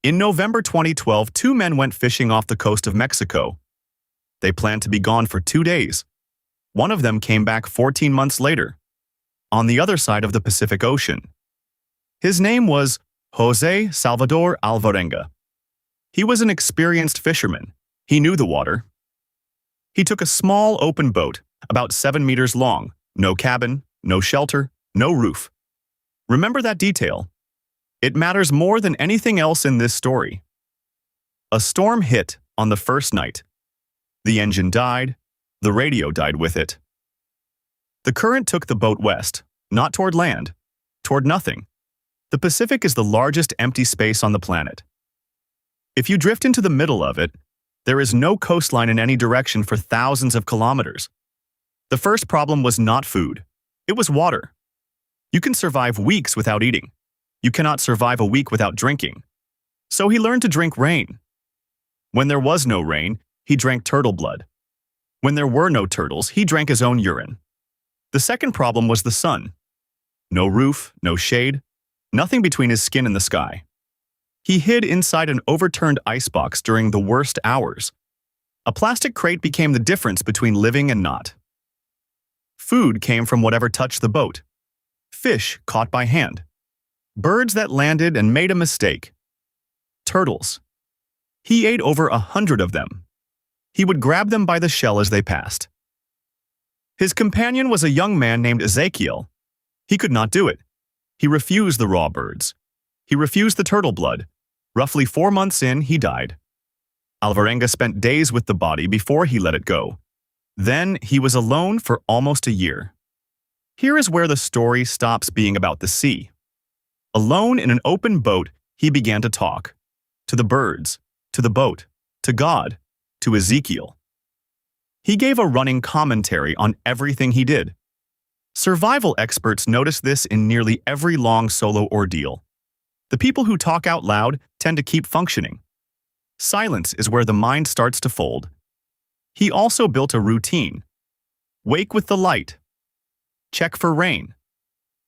In November 2012, two men went fishing off the coast of Mexico. They planned to be gone for 2 days. One of them came back 14 months later, on the other side of the Pacific Ocean. His name was Jose Salvador Alvarenga. He was an experienced fisherman. He knew the water. He took a small open boat, about 7 meters long, no cabin, no shelter, no roof. Remember that detail. It matters more than anything else in this story. A storm hit on the first night. The engine died. The radio died with it. The current took the boat west, not toward land, toward nothing. The Pacific is the largest empty space on the planet. If you drift into the middle of it, there is no coastline in any direction for thousands of kilometers. The first problem was not food. It was water. You can survive weeks without eating. You cannot survive a week without drinking. So he learned to drink rain. When there was no rain, he drank turtle blood. When there were no turtles, he drank his own urine. The second problem was the sun. No roof, no shade, nothing between his skin and the sky. He hid inside an overturned icebox during the worst hours. A plastic crate became the difference between living and not. Food came from whatever touched the boat. Fish caught by hand. Birds that landed and made a mistake. Turtles. He ate over 100 of them. He would grab them by the shell as they passed. His companion was a young man named Ezekiel. He could not do it. He refused the raw birds. He refused the turtle blood. Roughly 4 months in, he died. Alvarenga spent days with the body before he let it go. Then he was alone for almost a year. Here is where the story stops being about the sea. Alone in an open boat, he began to talk. To the birds, to the boat, to God, to Ezekiel. He gave a running commentary on everything he did. Survival experts notice this in nearly every long solo ordeal. The people who talk out loud tend to keep functioning. Silence is where the mind starts to fold. He also built a routine. Wake with the light. Check for rain.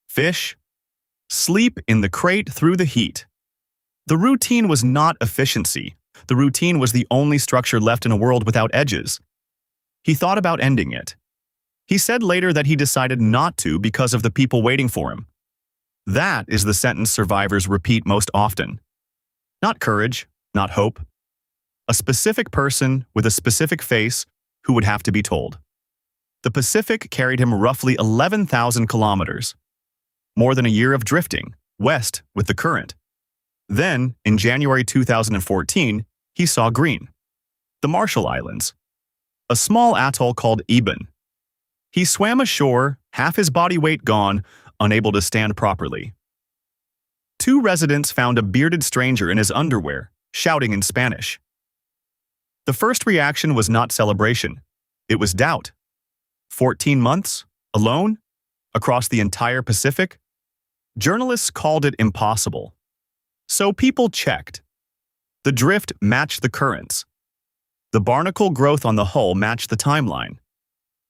Fish. Sleep in the crate through the heat. The routine was not efficiency. The routine was the only structure left in a world without edges. He thought about ending it. He said later that he decided not to because of the people waiting for him. That is the sentence survivors repeat most often. Not courage, not hope. A specific person with a specific face who would have to be told. The Pacific carried him roughly 11,000 kilometers. More than a year of drifting, west with the current. Then, in January 2014, he saw green. The Marshall Islands. A small atoll called Eben. He swam ashore, half his body weight gone, unable to stand properly. 2 residents found a bearded stranger in his underwear, shouting in Spanish. The first reaction was not celebration. It was doubt. 14 months? Alone? Across the entire Pacific? Journalists called it impossible. So people checked. The drift matched the currents. The barnacle growth on the hull matched the timeline.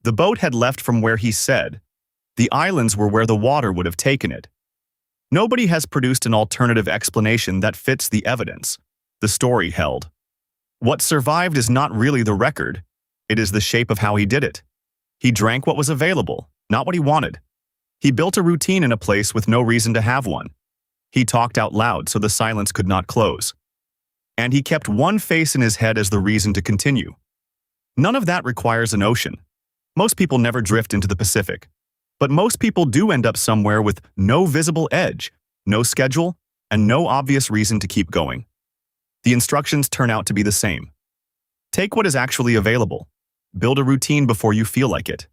The boat had left from where he said. The islands were where the water would have taken it. Nobody has produced an alternative explanation that fits the evidence. The story held. What survived is not really the record. It is the shape of how he did it. He drank what was available, not what he wanted. He built a routine in a place with no reason to have one. He talked out loud so the silence could not close. And he kept one face in his head as the reason to continue. None of that requires an ocean. Most people never drift into the Pacific. But most people do end up somewhere with no visible edge, no schedule, and no obvious reason to keep going. The instructions turn out to be the same. Take what is actually available. Build a routine before you feel like it.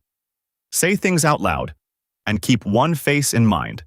Say things out loud. And keep one face in mind.